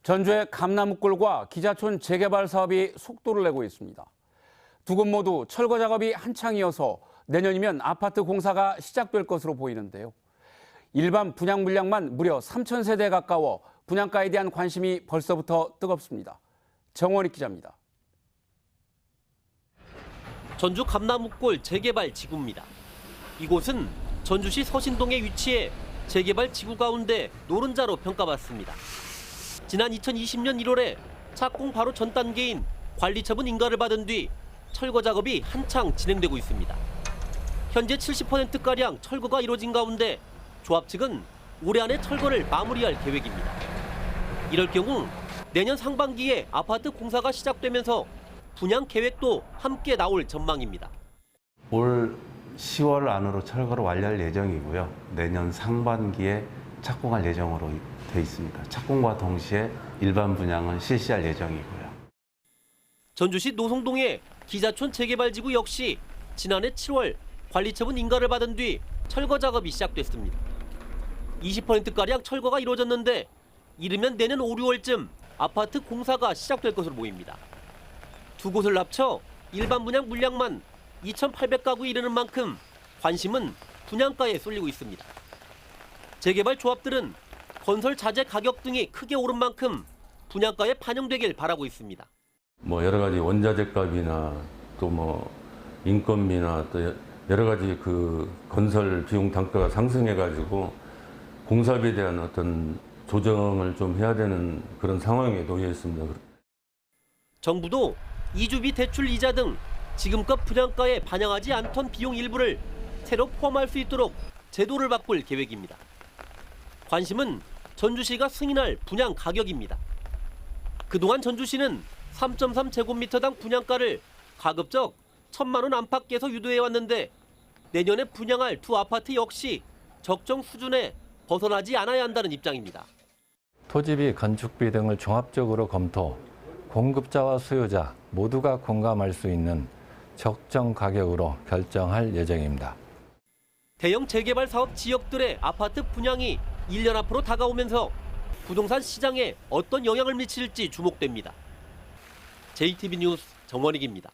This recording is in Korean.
전주의 감나무골과 기자촌 재개발 사업이 속도를 내고 있습니다. 두 곳 모두 철거 작업이 한창이어서 내년이면 아파트 공사가 시작될 것으로 보이는데요. 일반 분양 물량만 무려 3,000세대에 가까워 분양가에 대한 관심이 벌써부터 뜨겁습니다. 정원익 기자입니다. 전주 감나무골 재개발 지구입니다. 이곳은 전주시 서신동에 위치해 재개발 지구 가운데 노른자로 평가받습니다. 지난 2020년 1월에 착공 바로 전 단계인 관리처분 인가를 받은 뒤 철거 작업이 한창 진행되고 있습니다. 현재 70%가량 철거가 이루어진 가운데 조합 측은 올해 안에 철거를 마무리할 계획입니다. 이럴 경우 내년 상반기에 아파트 공사가 시작되면서 분양 계획도 함께 나올 전망입니다. 올 10월 안으로 철거를 완료할 예정이고요. 내년 상반기에 착공할 예정으로 돼 있습니다. 착공과 동시에 일반 분양은 실시할 예정이고요. 전주시 노송동의 기자촌 재개발지구 역시 지난해 7월 관리처분 인가를 받은 뒤 철거 작업이 시작됐습니다. 20%가량 철거가 이루어졌는데 이르면 내년 5, 6월쯤 아파트 공사가 시작될 것으로 보입니다. 두 곳을 합쳐 일반 분양 물량만 2,800가구에 이르는 만큼 관심은 분양가에 쏠리고 있습니다. 재개발 조합들은 건설 자재 가격 등이 크게 오른 만큼 분양가에 반영되길 바라고 있습니다. 여러 가지 원자재 값이나 또 인건비나 또 여러 가지 그 건설 비용 단가가 상승해가지고 공사비에 대한 어떤 조정을 좀 해야 되는 그런 상황에 놓여 있습니다. 정부도 이주비 대출 이자 등 지금껏 분양가에 반영하지 않던 비용 일부를 새로 포함할 수 있도록 제도를 바꿀 계획입니다. 관심은 전주시가 승인할 분양 가격입니다. 그동안 전주시는 3.3제곱미터당 분양가를 가급적 1,000만 원 안팎에서 유도해왔는데 내년에 분양할 두 아파트 역시 적정 수준에 벗어나지 않아야 한다는 입장입니다. 토지비, 건축비 등을 종합적으로 검토, 공급자와 수요자 모두가 공감할 수 있는 적정 가격으로 결정할 예정입니다. 대형 재개발 사업 지역들의 아파트 분양이 1년 앞으로 다가오면서 부동산 시장에 어떤 영향을 미칠지 주목됩니다. JTB 뉴스 정원익입니다.